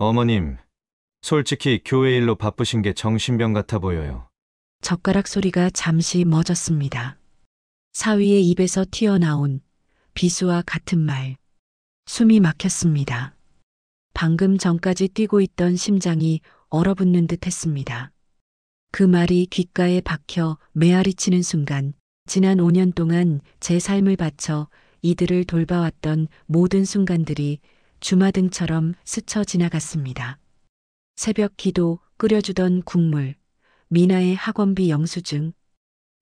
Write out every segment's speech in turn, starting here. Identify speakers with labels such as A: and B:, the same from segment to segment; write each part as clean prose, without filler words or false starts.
A: 어머님, 솔직히 교회 일로 바쁘신 게 정신병 같아 보여요.
B: 젓가락 소리가 잠시 멎었습니다. 사위의 입에서 튀어나온 비수와 같은 말. 숨이 막혔습니다. 방금 전까지 뛰고 있던 심장이 얼어붙는 듯 했습니다. 그 말이 귓가에 박혀 메아리치는 순간 지난 5년 동안 제 삶을 바쳐 이들을 돌봐왔던 모든 순간들이 주마등처럼 스쳐 지나갔습니다. 새벽 기도, 끓여주던 국물, 미나의 학원비 영수증.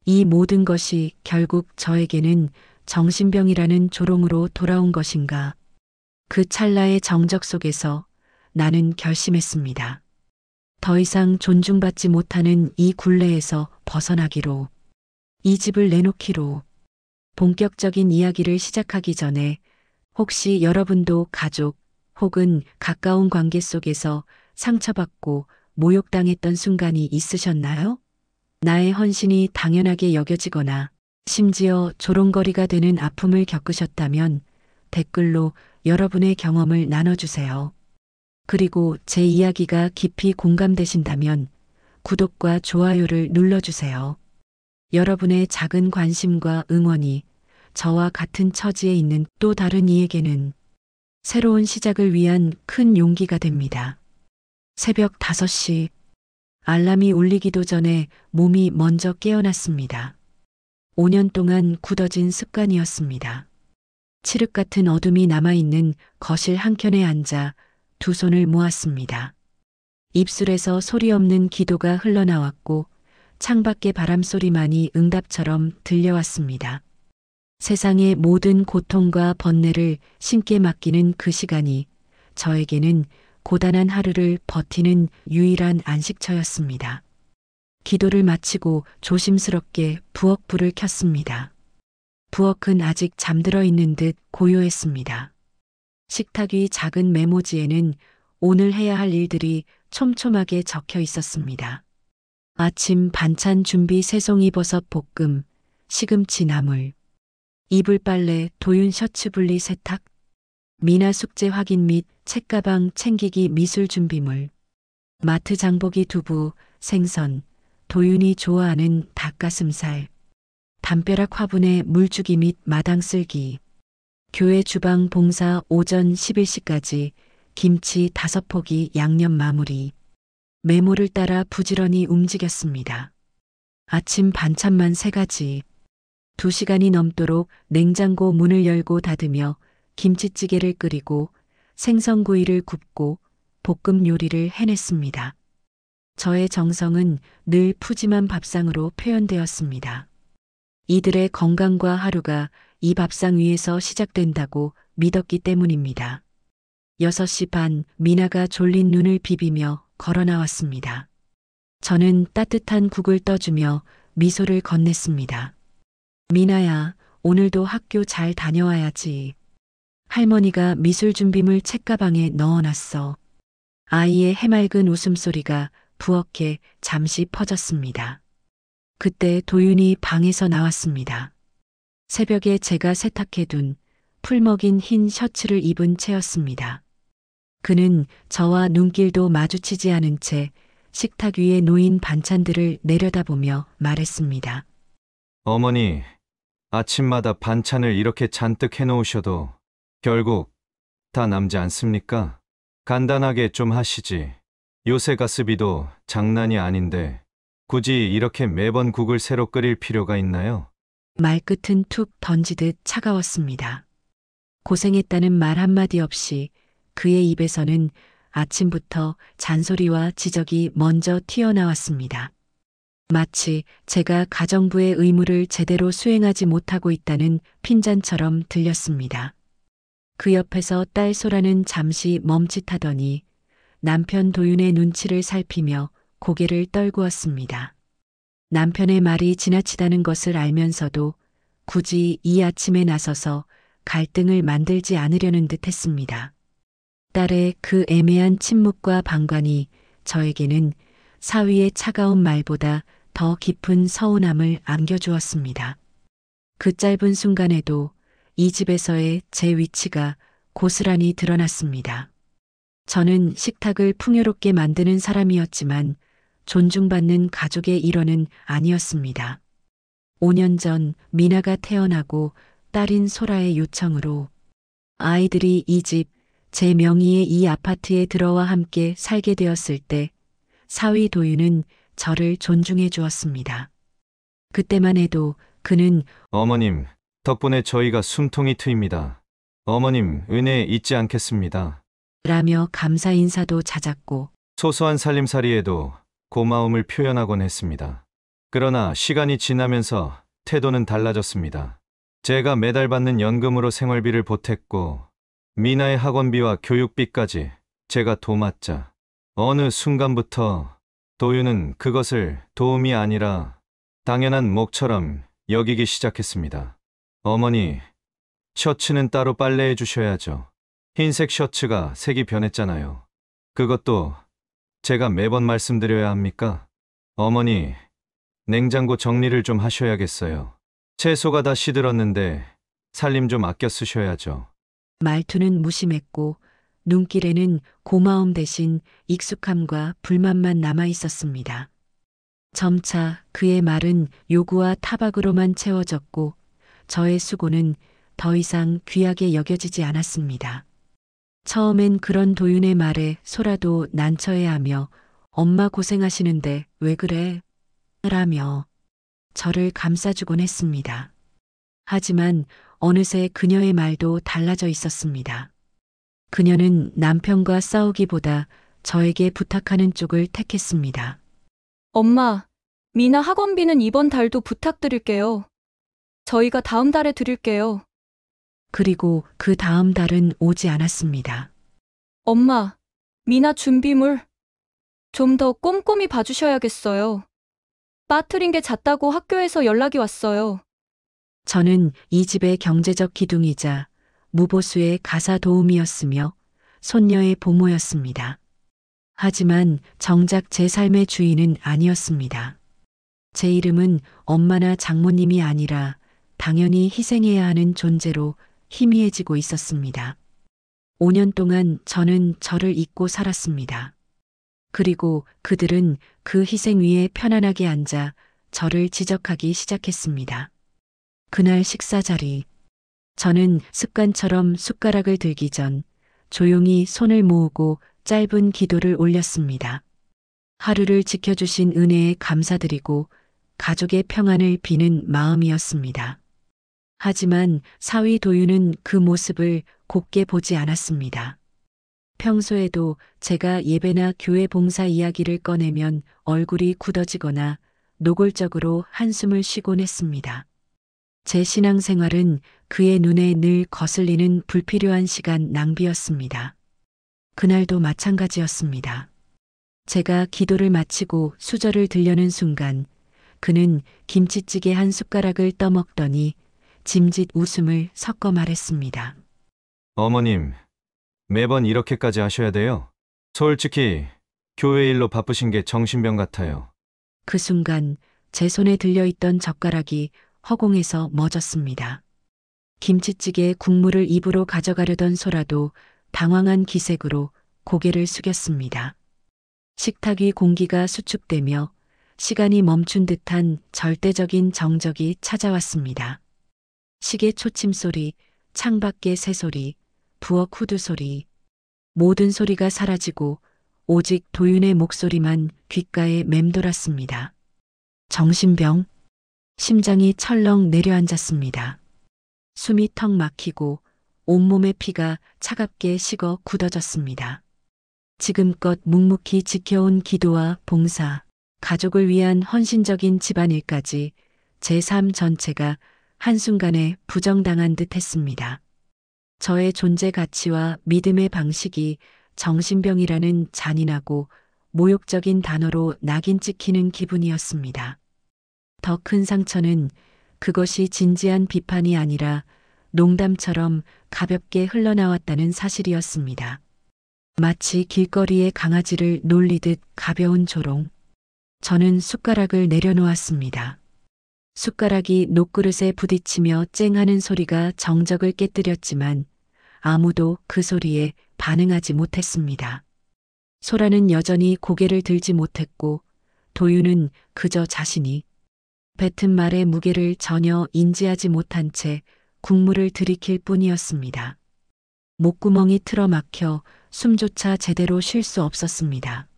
B: 이 모든 것이 결국 저에게는 정신병이라는 조롱으로 돌아온 것인가. 그 찰나의 정적 속에서 나는 결심했습니다. 더 이상 존중받지 못하는 이 굴레에서 벗어나기로, 이 집을 내놓기로. 본격적인 이야기를 시작하기 전에 혹시 여러분도 가족 혹은 가까운 관계 속에서 상처받고 모욕당했던 순간이 있으셨나요? 나의 헌신이 당연하게 여겨지거나 심지어 조롱거리가 되는 아픔을 겪으셨다면 댓글로 여러분의 경험을 나눠주세요. 그리고 제 이야기가 깊이 공감되신다면 구독과 좋아요를 눌러주세요. 여러분의 작은 관심과 응원이 저와 같은 처지에 있는 또 다른 이에게는 새로운 시작을 위한 큰 용기가 됩니다. 새벽 5시, 알람이 울리기도 전에 몸이 먼저 깨어났습니다. 5년 동안 굳어진 습관이었습니다. 칠흑 같은 어둠이 남아있는 거실 한켠에 앉아 두 손을 모았습니다. 입술에서 소리 없는 기도가 흘러나왔고 창밖의 바람소리만이 응답처럼 들려왔습니다. 세상의 모든 고통과 번뇌를 신께 맡기는 그 시간이 저에게는 고단한 하루를 버티는 유일한 안식처였습니다. 기도를 마치고 조심스럽게 부엌불을 켰습니다. 부엌은 아직 잠들어 있는 듯 고요했습니다. 식탁 위 작은 메모지에는 오늘 해야 할 일들이 촘촘하게 적혀 있었습니다. 아침 반찬 준비 새송이버섯 볶음, 시금치 나물, 이불 빨래, 도윤 셔츠 분리 세탁, 미나 숙제 확인 및 책가방 챙기기 미술 준비물, 마트 장보기 두부, 생선, 도윤이 좋아하는 닭가슴살, 담벼락 화분에 물주기 및 마당 쓸기, 교회 주방 봉사 오전 11시까지 김치 5포기 양념 마무리. 메모를 따라 부지런히 움직였습니다. 아침 반찬만 3가지. 2시간이 넘도록 냉장고 문을 열고 닫으며 김치찌개를 끓이고 생선구이를 굽고 볶음 요리를 해냈습니다. 저의 정성은 늘 푸짐한 밥상으로 표현되었습니다. 이들의 건강과 하루가 이 밥상 위에서 시작된다고 믿었기 때문입니다. 6시 반 미나가 졸린 눈을 비비며 걸어 나왔습니다. 저는 따뜻한 국을 떠주며 미소를 건넸습니다. 미나야, 오늘도 학교 잘 다녀와야지. 할머니가 미술 준비물 책가방에 넣어놨어. 아이의 해맑은 웃음소리가 부엌에 잠시 퍼졌습니다. 그때 도윤이 방에서 나왔습니다. 새벽에 제가 세탁해둔 풀 먹인 흰 셔츠를 입은 채였습니다. 그는 저와 눈길도 마주치지 않은 채 식탁 위에 놓인 반찬들을 내려다보며 말했습니다.
A: 어머니, 아침마다 반찬을 이렇게 잔뜩 해놓으셔도 결국 다 남지 않습니까? 간단하게 좀 하시지. 요새 가스비도 장난이 아닌데 굳이 이렇게 매번 국을 새로 끓일 필요가 있나요?
B: 말끝은 툭 던지듯 차가웠습니다. 고생했다는 말 한마디 없이 그의 입에서는 아침부터 잔소리와 지적이 먼저 튀어나왔습니다. 마치 제가 가정부의 의무를 제대로 수행하지 못하고 있다는 핀잔처럼 들렸습니다. 그 옆에서 딸 소라는 잠시 멈칫하더니 남편 도윤의 눈치를 살피며 고개를 떨구었습니다. 남편의 말이 지나치다는 것을 알면서도 굳이 이 아침에 나서서 갈등을 만들지 않으려는 듯 했습니다. 딸의 그 애매한 침묵과 방관이 저에게는 사위의 차가운 말보다 더 깊은 서운함을 안겨주었습니다. 그 짧은 순간에도 이 집에서의 제 위치가 고스란히 드러났습니다. 저는 식탁을 풍요롭게 만드는 사람이었지만 존중받는 가족의 일원은 아니었습니다. 5년 전 미나가 태어나고 딸인 소라의 요청으로 아이들이 이 집, 제 명의의 이 아파트에 들어와 함께 살게 되었을 때 사위 도윤은 저를 존중해 주었습니다. 그때만 해도 그는
A: 어머님, 덕분에 저희가 숨통이 트입니다. 어머님, 은혜 잊지 않겠습니다.
B: 라며 감사 인사도 잦았고
A: 소소한 살림살이에도 고마움을 표현하곤 했습니다. 그러나 시간이 지나면서 태도는 달라졌습니다. 제가 매달 받는 연금으로 생활비를 보탰고 미나의 학원비와 교육비까지 제가 도맡자 어느 순간부터 도윤은 그것을 도움이 아니라 당연한 몫처럼 여기기 시작했습니다. 어머니, 셔츠는 따로 빨래해 주셔야죠. 흰색 셔츠가 색이 변했잖아요. 그것도 제가 매번 말씀드려야 합니까? 어머니, 냉장고 정리를 좀 하셔야겠어요. 채소가 다 시들었는데 살림 좀 아껴 쓰셔야죠.
B: 말투는 무심했고 눈길에는 고마움 대신 익숙함과 불만만 남아 있었습니다. 점차 그의 말은 요구와 타박으로만 채워졌고 저의 수고는 더 이상 귀하게 여겨지지 않았습니다. 처음엔 그런 도윤의 말에 소라도 난처해하며 엄마 고생하시는데 왜 그래? 라며 저를 감싸주곤 했습니다. 하지만 어느새 그녀의 말도 달라져 있었습니다. 그녀는 남편과 싸우기보다 저에게 부탁하는 쪽을 택했습니다.
C: 엄마, 미나 학원비는 이번 달도 부탁드릴게요. 저희가 다음 달에 드릴게요.
B: 그리고 그 다음 달은 오지 않았습니다.
C: 엄마, 미나 준비물 좀 더 꼼꼼히 봐주셔야겠어요. 빠뜨린 게 잦다고 학교에서 연락이 왔어요.
B: 저는 이 집의 경제적 기둥이자 무보수의 가사 도우미였으며 손녀의 보모였습니다. 하지만 정작 제 삶의 주인은 아니었습니다. 제 이름은 엄마나 장모님이 아니라 당연히 희생해야 하는 존재로 희미해지고 있었습니다. 5년 동안 저는 저를 잊고 살았습니다. 그리고 그들은 그 희생 위에 편안하게 앉아 저를 지적하기 시작했습니다. 그날 식사 자리, 저는 습관처럼 숟가락을 들기 전 조용히 손을 모으고 짧은 기도를 올렸습니다. 하루를 지켜주신 은혜에 감사드리고 가족의 평안을 비는 마음이었습니다. 하지만 사위 도윤은 그 모습을 곱게 보지 않았습니다. 평소에도 제가 예배나 교회 봉사 이야기를 꺼내면 얼굴이 굳어지거나 노골적으로 한숨을 쉬곤 했습니다. 제 신앙생활은 그의 눈에 늘 거슬리는 불필요한 시간 낭비였습니다. 그날도 마찬가지였습니다. 제가 기도를 마치고 수저를 들려는 순간 그는 김치찌개 한 숟가락을 떠먹더니 짐짓 웃음을 섞어 말했습니다.
A: 어머님, 매번 이렇게까지 하셔야 돼요? 솔직히 교회 일로 바쁘신 게 정신병 같아요.
B: 그 순간 제 손에 들려있던 젓가락이 허공에서 멎었습니다. 김치찌개 국물을 입으로 가져가려던 소라도 당황한 기색으로 고개를 숙였습니다. 식탁 위 공기가 수축되며 시간이 멈춘 듯한 절대적인 정적이 찾아왔습니다. 시계 초침 소리, 창밖의 새소리, 부엌 후드 소리, 모든 소리가 사라지고 오직 도윤의 목소리만 귓가에 맴돌았습니다. 정신병? 심장이 철렁 내려앉았습니다. 숨이 턱 막히고 온몸의 피가 차갑게 식어 굳어졌습니다. 지금껏 묵묵히 지켜온 기도와 봉사, 가족을 위한 헌신적인 집안일까지 제 삶 전체가 한순간에 부정당한 듯 했습니다. 저의 존재 가치와 믿음의 방식이 정신병이라는 잔인하고 모욕적인 단어로 낙인 찍히는 기분이었습니다. 더 큰 상처는 그것이 진지한 비판이 아니라 농담처럼 가볍게 흘러나왔다는 사실이었습니다. 마치 길거리의 강아지를 놀리듯 가벼운 조롱. 저는 숟가락을 내려놓았습니다. 숟가락이 녹그릇에 부딪히며 쨍하는 소리가 정적을 깨뜨렸지만 아무도 그 소리에 반응하지 못했습니다. 소라는 여전히 고개를 들지 못했고 도윤은 그저 자신이 뱉은 말의 무게를 전혀 인지하지 못한 채 국물을 들이킬 뿐이었습니다. 목구멍이 틀어막혀 숨조차 제대로 쉴 수 없었습니다.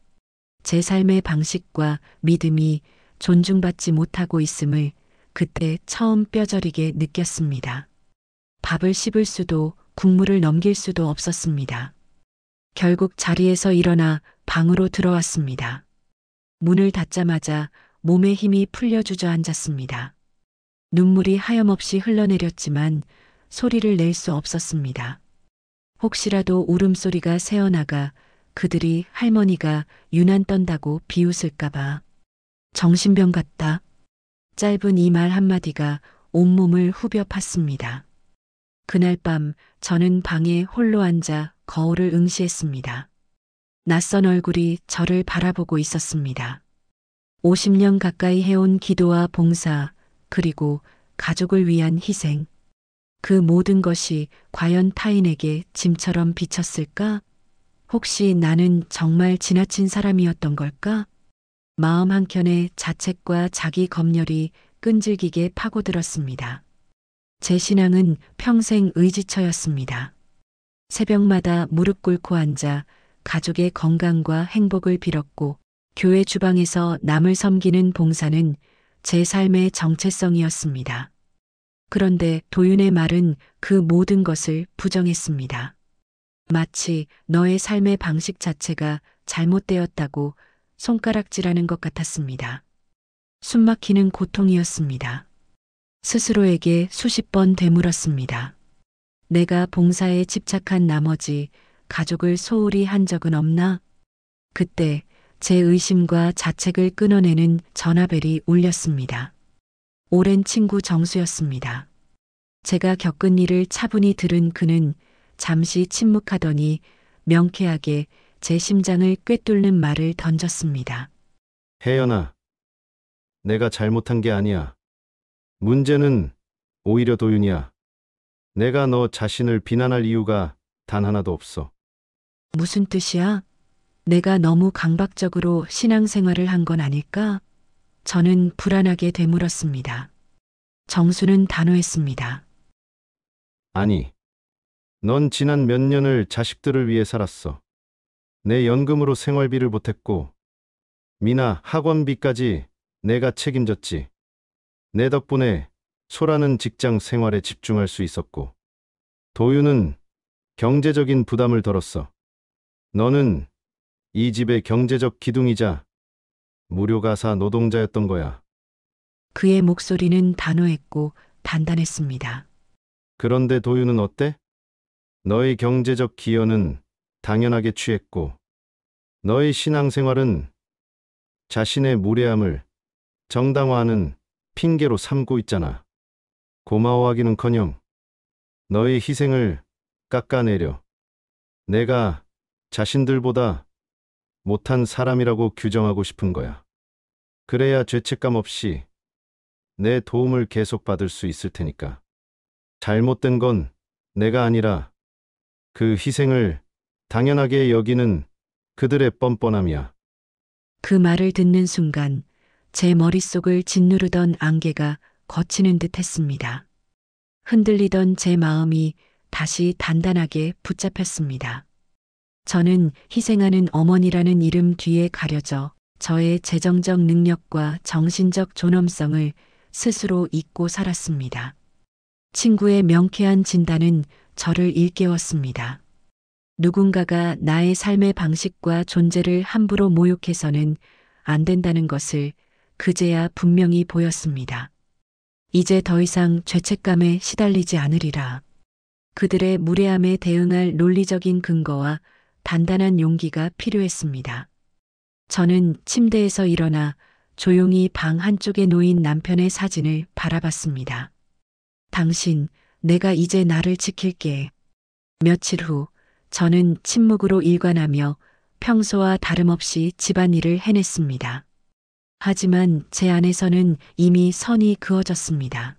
B: 제 삶의 방식과 믿음이 존중받지 못하고 있음을 그때 처음 뼈저리게 느꼈습니다. 밥을 씹을 수도 국물을 넘길 수도 없었습니다. 결국 자리에서 일어나 방으로 들어왔습니다. 문을 닫자마자 몸에 힘이 풀려 주저앉았습니다. 눈물이 하염없이 흘러내렸지만 소리를 낼 수 없었습니다. 혹시라도 울음소리가 새어나가 그들이 할머니가 유난 떤다고 비웃을까봐. 정신병 같다. 짧은 이 말 한마디가 온몸을 후벼 팠습니다. 그날 밤 저는 방에 홀로 앉아 거울을 응시했습니다. 낯선 얼굴이 저를 바라보고 있었습니다. 50년 가까이 해온 기도와 봉사, 그리고 가족을 위한 희생. 그 모든 것이 과연 타인에게 짐처럼 비쳤을까? 혹시 나는 정말 지나친 사람이었던 걸까? 마음 한켠에 자책과 자기 검열이 끈질기게 파고들었습니다. 제 신앙은 평생 의지처였습니다. 새벽마다 무릎 꿇고 앉아 가족의 건강과 행복을 빌었고 교회 주방에서 남을 섬기는 봉사는 제 삶의 정체성이었습니다. 그런데 도윤의 말은 그 모든 것을 부정했습니다. 마치 너의 삶의 방식 자체가 잘못되었다고 손가락질하는 것 같았습니다. 숨막히는 고통이었습니다. 스스로에게 수십 번 되물었습니다. 내가 봉사에 집착한 나머지 가족을 소홀히 한 적은 없나? 그때 제 의심과 자책을 끊어내는 전화벨이 울렸습니다. 오랜 친구 정수였습니다. 제가 겪은 일을 차분히 들은 그는 잠시 침묵하더니 명쾌하게 제 심장을 꿰뚫는 말을 던졌습니다.
D: 혜연아, 내가 잘못한 게 아니야. 문제는 오히려 도윤이야. 내가 너 자신을 비난할 이유가 단 하나도 없어.
B: 무슨 뜻이야? 내가 너무 강박적으로 신앙생활을 한 건 아닐까? 저는 불안하게 되물었습니다. 정수는 단호했습니다.
D: 아니, 넌 지난 몇 년을 자식들을 위해 살았어. 내 연금으로 생활비를 보탰고, 미나 학원비까지 내가 책임졌지. 내 덕분에 소라는 직장 생활에 집중할 수 있었고, 도윤은 경제적인 부담을 덜었어. 너는 이 집의 경제적 기둥이자 무료가사 노동자였던 거야.
B: 그의 목소리는 단호했고 단단했습니다.
D: 그런데 도윤은 어때? 너의 경제적 기여는 당연하게 취했고, 너의 신앙생활은 자신의 무례함을 정당화하는 핑계로 삼고 있잖아. 고마워하기는커녕 너의 희생을 깎아내려 내가 자신들보다 못한 사람이라고 규정하고 싶은 거야. 그래야 죄책감 없이 내 도움을 계속 받을 수 있을 테니까. 잘못된 건 내가 아니라 그 희생을 당연하게 여기는 그들의 뻔뻔함이야.
B: 그 말을 듣는 순간 제 머릿속을 짓누르던 안개가 걷히는 듯 했습니다. 흔들리던 제 마음이 다시 단단하게 붙잡혔습니다. 저는 희생하는 어머니라는 이름 뒤에 가려져 저의 재정적 능력과 정신적 존엄성을 스스로 잊고 살았습니다. 친구의 명쾌한 진단은 저를 일깨웠습니다. 누군가가 나의 삶의 방식과 존재를 함부로 모욕해서는 안 된다는 것을 그제야 분명히 보였습니다. 이제 더 이상 죄책감에 시달리지 않으리라. 그들의 무례함에 대응할 논리적인 근거와 단단한 용기가 필요했습니다. 저는 침대에서 일어나 조용히 방 한쪽에 놓인 남편의 사진을 바라봤습니다. 당신, 내가 이제 나를 지킬게. 며칠 후 저는 침묵으로 일관하며 평소와 다름없이 집안일을 해냈습니다. 하지만 제 안에서는 이미 선이 그어졌습니다.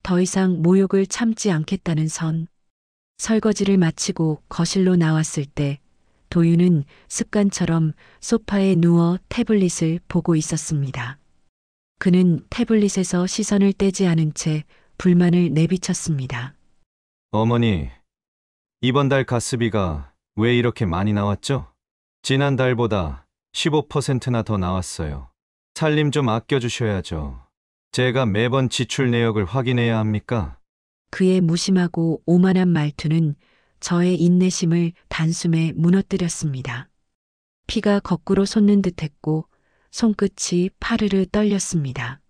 B: 더 이상 모욕을 참지 않겠다는 선. 설거지를 마치고 거실로 나왔을 때 도윤은 습관처럼 소파에 누워 태블릿을 보고 있었습니다. 그는 태블릿에서 시선을 떼지 않은 채 불만을 내비쳤습니다.
A: 어머니, 이번 달 가스비가 왜 이렇게 많이 나왔죠? 지난달보다 15%나 더 나왔어요. 살림 좀 아껴주셔야죠. 제가 매번 지출 내역을 확인해야 합니까?
B: 그의 무심하고 오만한 말투는 저의 인내심을 단숨에 무너뜨렸습니다. 피가 거꾸로 솟는 듯했고 손끝이 파르르 떨렸습니다.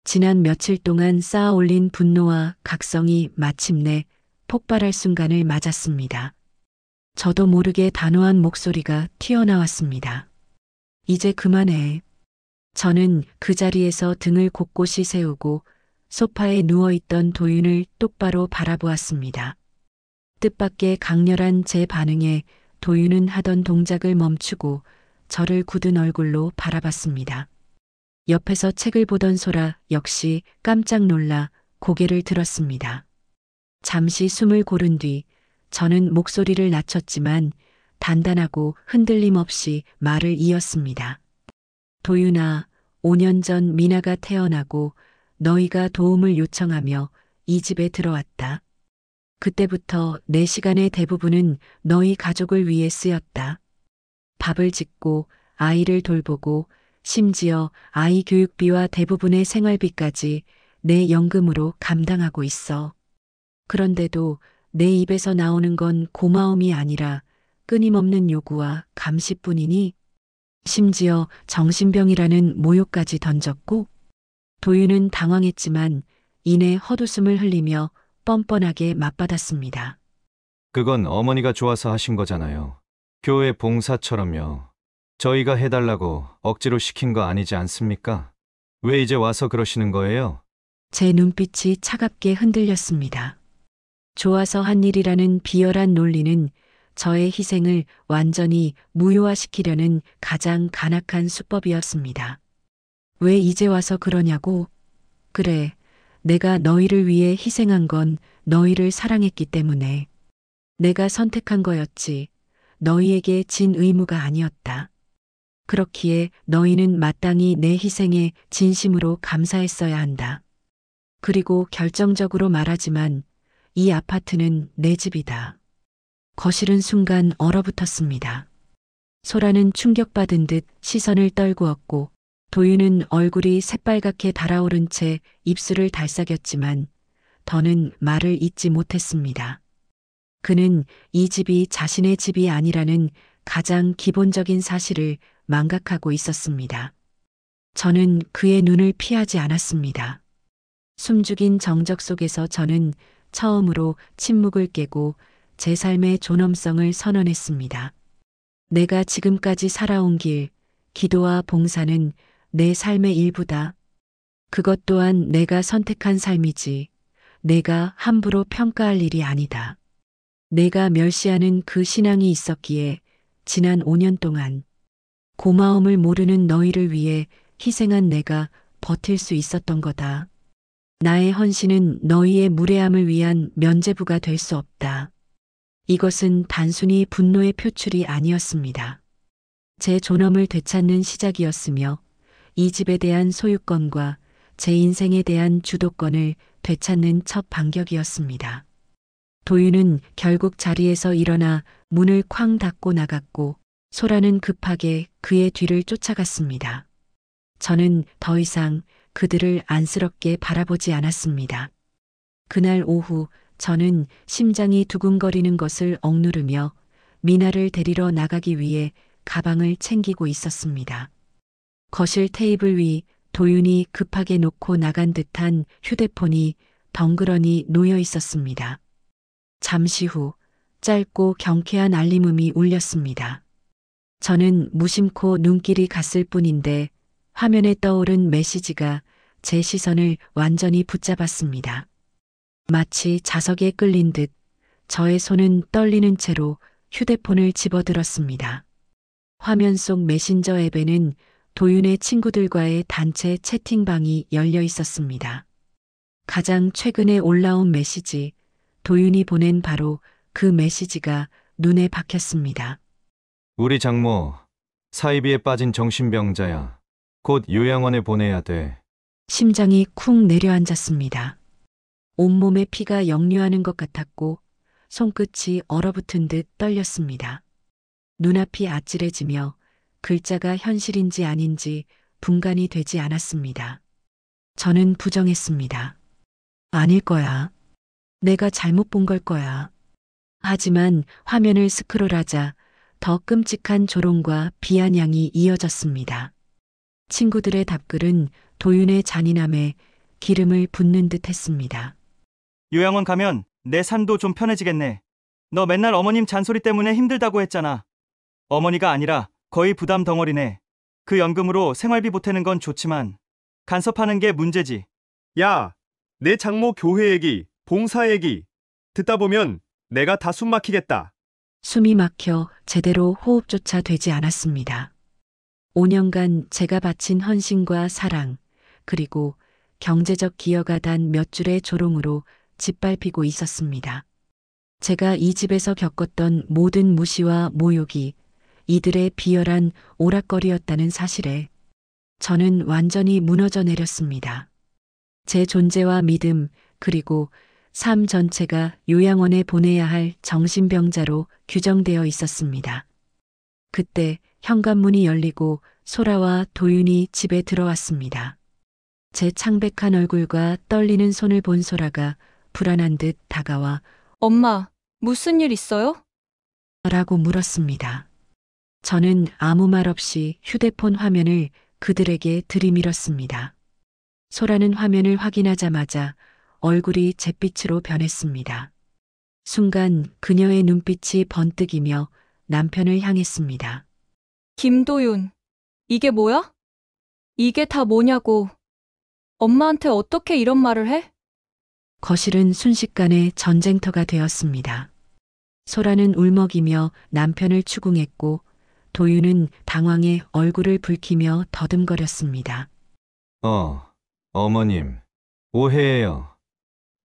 B: 지난 며칠 동안 쌓아 올린 분노와 각성이 마침내 폭발할 순간을 맞았습니다. 저도 모르게 단호한 목소리가 튀어나왔습니다. 이제 그만해. 저는 그 자리에서 등을 곳곳이 세우고 소파에 누워있던 도윤을 똑바로 바라보았습니다. 뜻밖의 강렬한 제 반응에 도윤은 하던 동작을 멈추고 저를 굳은 얼굴로 바라봤습니다. 옆에서 책을 보던 소라 역시 깜짝 놀라 고개를 들었습니다. 잠시 숨을 고른 뒤 저는 목소리를 낮췄지만 단단하고 흔들림 없이 말을 이었습니다. 도윤아, 5년 전 미나가 태어나고 너희가 도움을 요청하며 이 집에 들어왔다. 그때부터 내 시간의 대부분은 너희 가족을 위해 쓰였다. 밥을 짓고 아이를 돌보고 심지어 아이 교육비와 대부분의 생활비까지 내 연금으로 감당하고 있어. 그런데도 내 입에서 나오는 건 고마움이 아니라 끊임없는 요구와 감시뿐이니 심지어 정신병이라는 모욕까지 던졌고 도윤은 당황했지만 이내 헛웃음을 흘리며 뻔뻔하게 맞받았습니다.
A: 그건 어머니가 좋아서 하신 거잖아요. 교회 봉사처럼요. 저희가 해달라고 억지로 시킨 거 아니지 않습니까? 왜 이제 와서 그러시는 거예요?
B: 제 눈빛이 차갑게 흔들렸습니다. 좋아서 한 일이라는 비열한 논리는 저의 희생을 완전히 무효화시키려는 가장 간악한 수법이었습니다. 왜 이제 와서 그러냐고? 그래, 내가 너희를 위해 희생한 건 너희를 사랑했기 때문에. 내가 선택한 거였지. 너희에게 진 의무가 아니었다. 그렇기에 너희는 마땅히 내 희생에 진심으로 감사했어야 한다. 그리고 결정적으로 말하지만 이 아파트는 내 집이다. 거실은 순간 얼어붙었습니다. 소라는 충격받은 듯 시선을 떨구었고 도윤은 얼굴이 새빨갛게 달아오른 채 입술을 달싹였지만 더는 말을 잇지 못했습니다. 그는 이 집이 자신의 집이 아니라는 가장 기본적인 사실을 망각하고 있었습니다. 저는 그의 눈을 피하지 않았습니다. 숨죽인 정적 속에서 저는 처음으로 침묵을 깨고 제 삶의 존엄성을 선언했습니다. 내가 지금까지 살아온 길, 기도와 봉사는 내 삶의 일부다. 그것 또한 내가 선택한 삶이지, 내가 함부로 평가할 일이 아니다. 내가 멸시하는 그 신앙이 있었기에 지난 5년 동안 고마움을 모르는 너희를 위해 희생한 내가 버틸 수 있었던 거다. 나의 헌신은 너희의 무례함을 위한 면죄부가 될 수 없다. 이것은 단순히 분노의 표출이 아니었습니다. 제 존엄을 되찾는 시작이었으며 이 집에 대한 소유권과 제 인생에 대한 주도권을 되찾는 첫 반격이었습니다. 도윤은 결국 자리에서 일어나 문을 쾅 닫고 나갔고 소라는 급하게 그의 뒤를 쫓아갔습니다. 저는 더 이상 그들을 안쓰럽게 바라보지 않았습니다. 그날 오후 저는 심장이 두근거리는 것을 억누르며 미나를 데리러 나가기 위해 가방을 챙기고 있었습니다. 거실 테이블 위 도윤이 급하게 놓고 나간 듯한 휴대폰이 덩그러니 놓여 있었습니다. 잠시 후 짧고 경쾌한 알림음이 울렸습니다. 저는 무심코 눈길이 갔을 뿐인데 화면에 떠오른 메시지가 제 시선을 완전히 붙잡았습니다. 마치 자석에 끌린 듯 저의 손은 떨리는 채로 휴대폰을 집어들었습니다. 화면 속 메신저 앱에는 도윤의 친구들과의 단체 채팅방이 열려 있었습니다. 가장 최근에 올라온 메시지, 도윤이 보낸 바로 그 메시지가 눈에 박혔습니다.
A: 우리 장모, 사이비에 빠진 정신병자야. 곧 요양원에 보내야 돼.
B: 심장이 쿵 내려앉았습니다. 온몸에 피가 역류하는 것 같았고 손끝이 얼어붙은 듯 떨렸습니다. 눈앞이 아찔해지며 글자가 현실인지 아닌지 분간이 되지 않았습니다. 저는 부정했습니다. 아닐 거야. 내가 잘못 본 걸 거야. 하지만 화면을 스크롤하자 더 끔찍한 조롱과 비아냥이 이어졌습니다. 친구들의 답글은 도윤의 잔인함에 기름을 붓는 듯 했습니다.
E: 요양원 가면 내 삶도 좀 편해지겠네. 너 맨날 어머님 잔소리 때문에 힘들다고 했잖아. 어머니가 아니라 거의 부담 덩어리네. 그 연금으로 생활비 보태는 건 좋지만 간섭하는 게 문제지.
F: 야, 내 장모 교회 얘기, 봉사 얘기 듣다 보면 내가 다 숨 막히겠다.
B: 숨이 막혀 제대로 호흡조차 되지 않았습니다. 5년간 제가 바친 헌신과 사랑, 그리고 경제적 기여가 단 몇 줄의 조롱으로 짓밟히고 있었습니다. 제가 이 집에서 겪었던 모든 무시와 모욕이 이들의 비열한 오락거리였다는 사실에 저는 완전히 무너져 내렸습니다. 제 존재와 믿음, 그리고 삶 전체가 요양원에 보내야 할 정신병자로 규정되어 있었습니다. 그때 현관문이 열리고 소라와 도윤이 집에 들어왔습니다. 제 창백한 얼굴과 떨리는 손을 본 소라가 불안한 듯 다가와
C: 엄마, 무슨 일 있어요?
B: 라고 물었습니다. 저는 아무 말 없이 휴대폰 화면을 그들에게 들이밀었습니다. 소라는 화면을 확인하자마자 얼굴이 잿빛으로 변했습니다. 순간 그녀의 눈빛이 번뜩이며 남편을 향했습니다.
C: 김도윤, 이게 뭐야? 이게 다 뭐냐고. 엄마한테 어떻게 이런 말을 해?
B: 거실은 순식간에 전쟁터가 되었습니다. 소라는 울먹이며 남편을 추궁했고 도윤은 당황해 얼굴을 붉히며 더듬거렸습니다.
A: 어머님, 오해예요.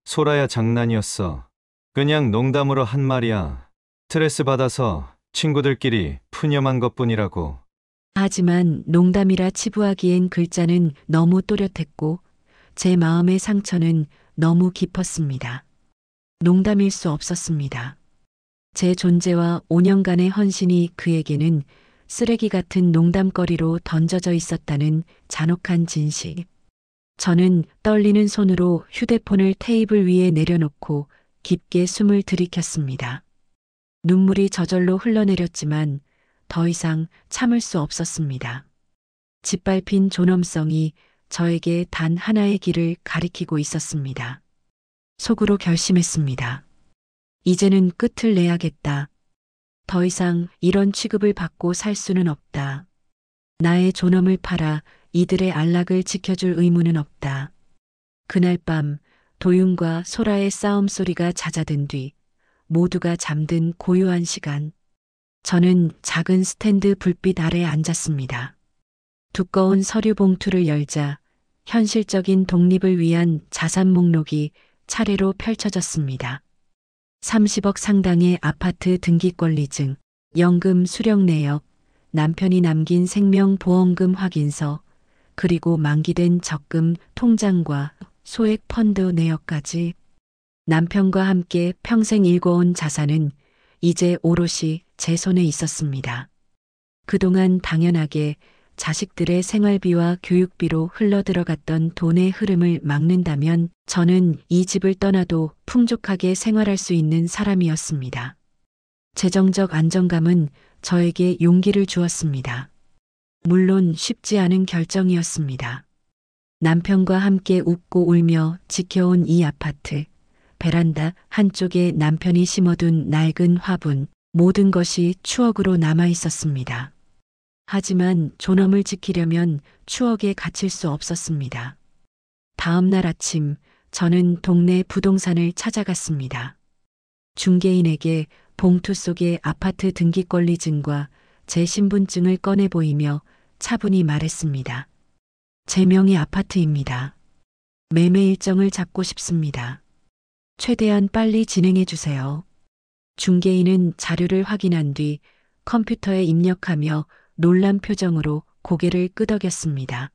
A: 소라야 장난이었어. 그냥 농담으로 한 말이야. 스트레스 받아서 친구들끼리 푸념한 것뿐이라고.
B: 하지만 농담이라 치부하기엔 글자는 너무 또렷했고 제 마음의 상처는 너무 깊었습니다. 농담일 수 없었습니다. 제 존재와 5년간의 헌신이 그에게는 쓰레기 같은 농담거리로 던져져 있었다는 잔혹한 진실. 저는 떨리는 손으로 휴대폰을 테이블 위에 내려놓고 깊게 숨을 들이켰습니다. 눈물이 저절로 흘러내렸지만 더 이상 참을 수 없었습니다. 짓밟힌 존엄성이 저에게 단 하나의 길을 가리키고 있었습니다. 속으로 결심했습니다. 이제는 끝을 내야겠다. 더 이상 이런 취급을 받고 살 수는 없다. 나의 존엄을 팔아 이들의 안락을 지켜줄 의무는 없다. 그날 밤 도윤과 소라의 싸움 소리가 잦아든 뒤 모두가 잠든 고요한 시간. 저는 작은 스탠드 불빛 아래 앉았습니다. 두꺼운 서류 봉투를 열자 현실적인 독립을 위한 자산 목록이 차례로 펼쳐졌습니다. 30억 상당의 아파트 등기권리증, 연금 수령 내역, 남편이 남긴 생명보험금 확인서, 그리고 만기된 적금 통장과 소액 펀드 내역까지. 남편과 함께 평생 일궈온 자산은 이제 오롯이 제 손에 있었습니다. 그동안 당연하게 자식들의 생활비와 교육비로 흘러들어갔던 돈의 흐름을 막는다면 저는 이 집을 떠나도 풍족하게 생활할 수 있는 사람이었습니다. 재정적 안정감은 저에게 용기를 주었습니다. 물론 쉽지 않은 결정이었습니다. 남편과 함께 웃고 울며 지켜온 이 아파트, 베란다 한쪽에 남편이 심어둔 낡은 화분, 모든 것이 추억으로 남아 있었습니다. 하지만 존엄을 지키려면 추억에 갇힐 수 없었습니다. 다음 날 아침 저는 동네 부동산을 찾아갔습니다. 중개인에게 봉투 속에 아파트 등기권리증과 제 신분증을 꺼내 보이며 차분히 말했습니다. 제 명의 아파트입니다. 매매 일정을 잡고 싶습니다. 최대한 빨리 진행해 주세요. 중개인은 자료를 확인한 뒤 컴퓨터에 입력하며 놀란 표정으로 고개를 끄덕였습니다.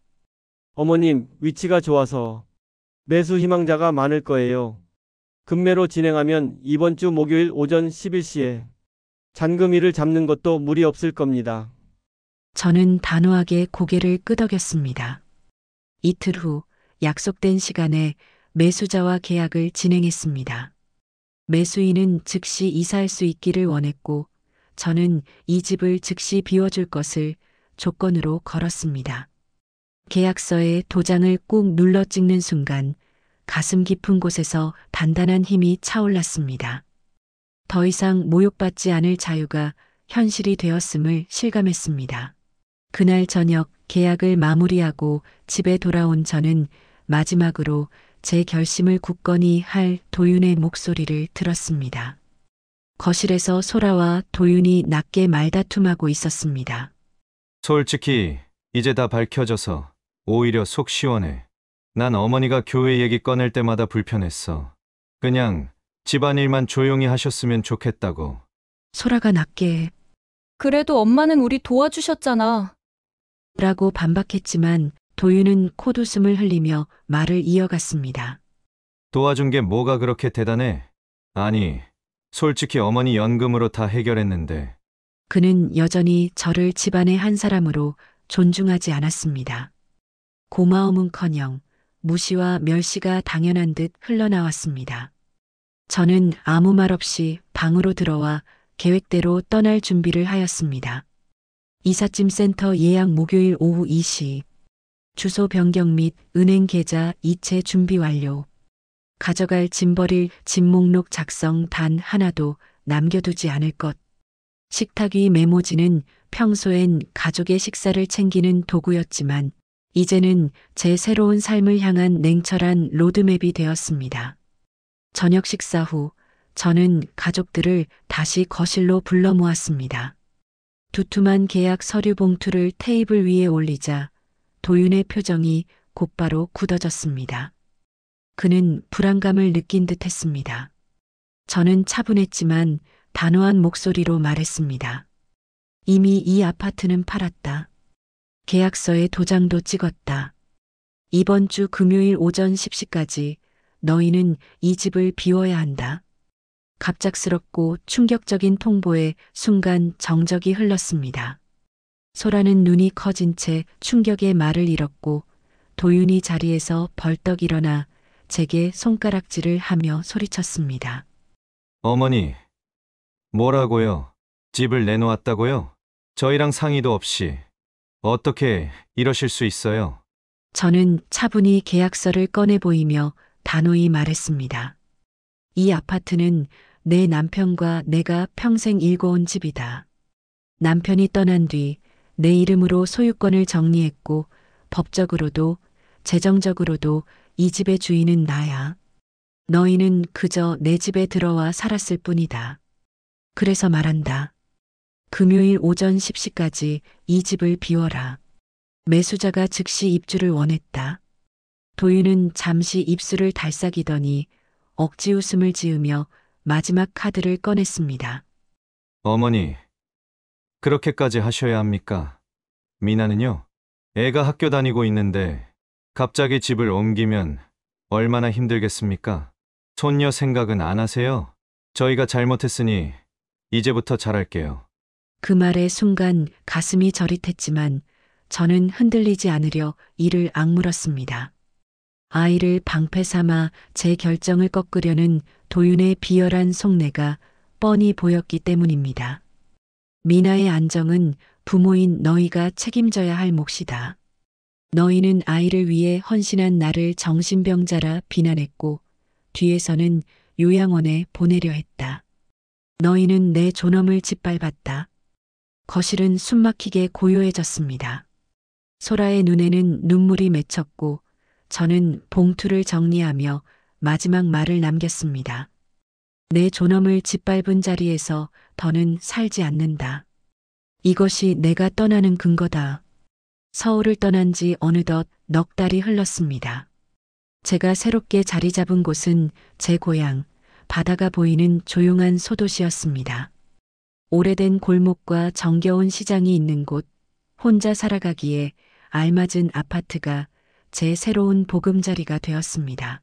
G: 어머님, 위치가 좋아서 매수 희망자가 많을 거예요. 급매로 진행하면 이번 주 목요일 오전 11시에 잔금일을 잡는 것도 무리 없을 겁니다.
B: 저는 단호하게 고개를 끄덕였습니다. 이틀 후 약속된 시간에 매수자와 계약을 진행했습니다. 매수인은 즉시 이사할 수 있기를 원했고 저는 이 집을 즉시 비워줄 것을 조건으로 걸었습니다. 계약서에 도장을 꾹 눌러 찍는 순간 가슴 깊은 곳에서 단단한 힘이 차올랐습니다. 더 이상 모욕받지 않을 자유가 현실이 되었음을 실감했습니다. 그날 저녁 계약을 마무리하고 집에 돌아온 저는 마지막으로 제 결심을 굳건히 할 도윤의 목소리를 들었습니다. 거실에서 소라와 도윤이 낮게 말다툼하고 있었습니다.
A: 솔직히 이제 다 밝혀져서 오히려 속 시원해. 난 어머니가 교회 얘기 꺼낼 때마다 불편했어. 그냥 집안일만 조용히 하셨으면 좋겠다고.
B: 소라가 낮게
C: 그래도 엄마는 우리 도와주셨잖아.
B: 라고 반박했지만 도윤은 콧웃음을 흘리며 말을 이어갔습니다.
A: 도와준 게 뭐가 그렇게 대단해? 아니, 솔직히 어머니 연금으로 다 해결했는데.
B: 그는 여전히 저를 집안의 한 사람으로 존중하지 않았습니다. 고마움은커녕 무시와 멸시가 당연한 듯 흘러나왔습니다. 저는 아무 말 없이 방으로 들어와 계획대로 떠날 준비를 하였습니다. 이삿짐 센터 예약 목요일 오후 2시. 주소 변경 및 은행 계좌 이체 준비 완료. 가져갈 짐 버릴 짐 목록 작성 단 하나도 남겨두지 않을 것. 식탁 위 메모지는 평소엔 가족의 식사를 챙기는 도구였지만 이제는 제 새로운 삶을 향한 냉철한 로드맵이 되었습니다. 저녁 식사 후 저는 가족들을 다시 거실로 불러 모았습니다. 두툼한 계약 서류 봉투를 테이블 위에 올리자 도윤의 표정이 곧바로 굳어졌습니다. 그는 불안감을 느낀 듯 했습니다. 저는 차분했지만 단호한 목소리로 말했습니다. 이미 이 아파트는 팔았다. 계약서에 도장도 찍었다. 이번 주 금요일 오전 10시까지 너희는 이 집을 비워야 한다. 갑작스럽고 충격적인 통보에 순간 정적이 흘렀습니다. 소라는 눈이 커진 채 충격의 말을 잃었고 도윤이 자리에서 벌떡 일어나 제게 손가락질을 하며 소리쳤습니다.
A: 어머니, 뭐라고요? 집을 내놓았다고요? 저희랑 상의도 없이. 어떻게 이러실 수 있어요?
B: 저는 차분히 계약서를 꺼내 보이며 단호히 말했습니다. 이 아파트는 내 남편과 내가 평생 일궈온 집이다. 남편이 떠난 뒤 내 이름으로 소유권을 정리했고 법적으로도 재정적으로도 이 집의 주인은 나야. 너희는 그저 내 집에 들어와 살았을 뿐이다. 그래서 말한다. 금요일 오전 10시까지 이 집을 비워라. 매수자가 즉시 입주를 원했다. 도윤은 잠시 입술을 달싹이더니 억지 웃음을 지으며 마지막 카드를 꺼냈습니다.
A: 어머니, 그렇게까지 하셔야 합니까? 미나는요? 애가 학교 다니고 있는데 갑자기 집을 옮기면 얼마나 힘들겠습니까? 손녀 생각은 안 하세요? 저희가 잘못했으니 이제부터 잘할게요.
B: 그 말의 순간 가슴이 저릿했지만 저는 흔들리지 않으려 이를 악물었습니다. 아이를 방패 삼아 제 결정을 꺾으려는 도윤의 비열한 속내가 뻔히 보였기 때문입니다. 미나의 안정은 부모인 너희가 책임져야 할 몫이다. 너희는 아이를 위해 헌신한 나를 정신병자라 비난했고 뒤에서는 요양원에 보내려 했다. 너희는 내 존엄을 짓밟았다. 거실은 숨막히게 고요해졌습니다. 소라의 눈에는 눈물이 맺혔고 저는 봉투를 정리하며 마지막 말을 남겼습니다. 내 존엄을 짓밟은 자리에서 더는 살지 않는다. 이것이 내가 떠나는 근거다. 서울을 떠난 지 어느덧 넉 달이 흘렀습니다. 제가 새롭게 자리 잡은 곳은 제 고향 바다가 보이는 조용한 소도시였습니다. 오래된 골목과 정겨운 시장이 있는 곳, 혼자 살아가기에 알맞은 아파트가 제 새로운 보금자리가 되었습니다.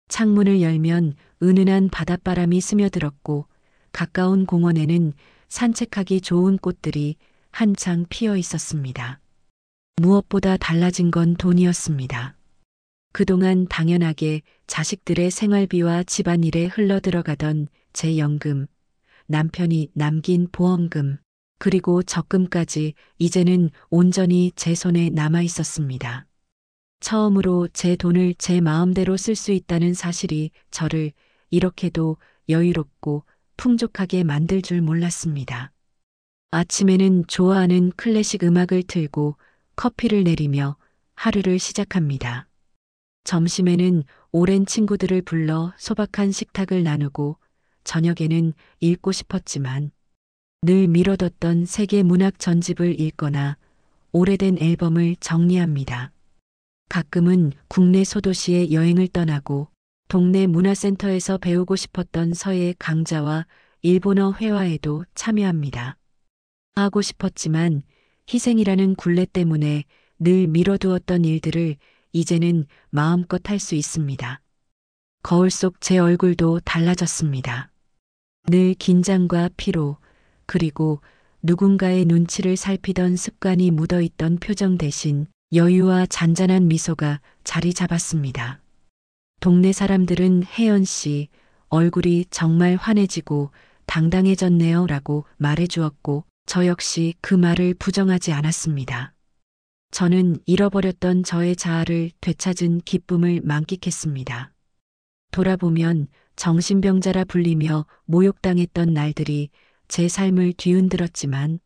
B: 창문을 열면 은은한 바닷바람이 스며들었고 가까운 공원에는 산책하기 좋은 꽃들이 한창 피어 있었습니다. 무엇보다 달라진 건 돈이었습니다. 그동안 당연하게 자식들의 생활비와 집안일에 흘러들어가던 제 연금, 남편이 남긴 보험금, 그리고 적금까지 이제는 온전히 제 손에 남아 있었습니다. 처음으로 제 돈을 제 마음대로 쓸 수 있다는 사실이 저를 이렇게도 여유롭고 풍족하게 만들 줄 몰랐습니다. 아침에는 좋아하는 클래식 음악을 틀고 커피를 내리며 하루를 시작합니다. 점심에는 오랜 친구들을 불러 소박한 식탁을 나누고 저녁에는 읽고 싶었지만 늘 미뤄뒀던 세계 문학 전집을 읽거나 오래된 앨범을 정리합니다. 가끔은 국내 소도시에 여행을 떠나고 동네 문화센터에서 배우고 싶었던 서예 강좌와 일본어 회화에도 참여합니다. 하고 싶었지만 희생이라는 굴레 때문에 늘 미뤄두었던 일들을 이제는 마음껏 할 수 있습니다. 거울 속 제 얼굴도 달라졌습니다. 늘 긴장과 피로, 그리고 누군가의 눈치를 살피던 습관이 묻어있던 표정 대신 여유와 잔잔한 미소가 자리 잡았습니다. 동네 사람들은 혜연 씨, 얼굴이 정말 환해지고 당당해졌네요 라고 말해주었고 저 역시 그 말을 부정하지 않았습니다. 저는 잃어버렸던 저의 자아를 되찾은 기쁨을 만끽했습니다. 돌아보면 정신병자라 불리며 모욕당했던 날들이 제 삶을 뒤흔들었지만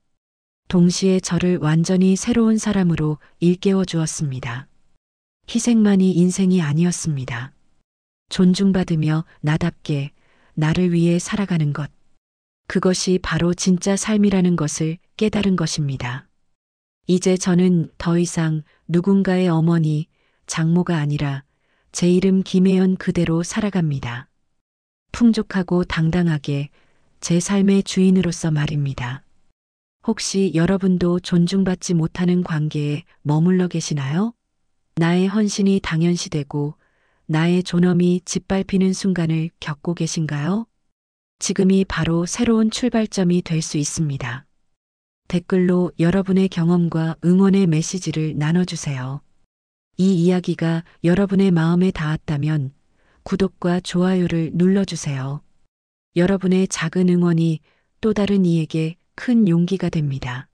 B: 동시에 저를 완전히 새로운 사람으로 일깨워 주었습니다. 희생만이 인생이 아니었습니다. 존중받으며 나답게 나를 위해 살아가는 것. 그것이 바로 진짜 삶이라는 것을 깨달은 것입니다. 이제 저는 더 이상 누군가의 어머니, 장모가 아니라 제 이름 김혜연 그대로 살아갑니다. 풍족하고 당당하게 제 삶의 주인으로서 말입니다. 혹시 여러분도 존중받지 못하는 관계에 머물러 계시나요? 나의 헌신이 당연시되고 나의 존엄이 짓밟히는 순간을 겪고 계신가요? 지금이 바로 새로운 출발점이 될 수 있습니다. 댓글로 여러분의 경험과 응원의 메시지를 나눠주세요. 이 이야기가 여러분의 마음에 닿았다면 구독과 좋아요를 눌러주세요. 여러분의 작은 응원이 또 다른 이에게 큰 용기가 됩니다.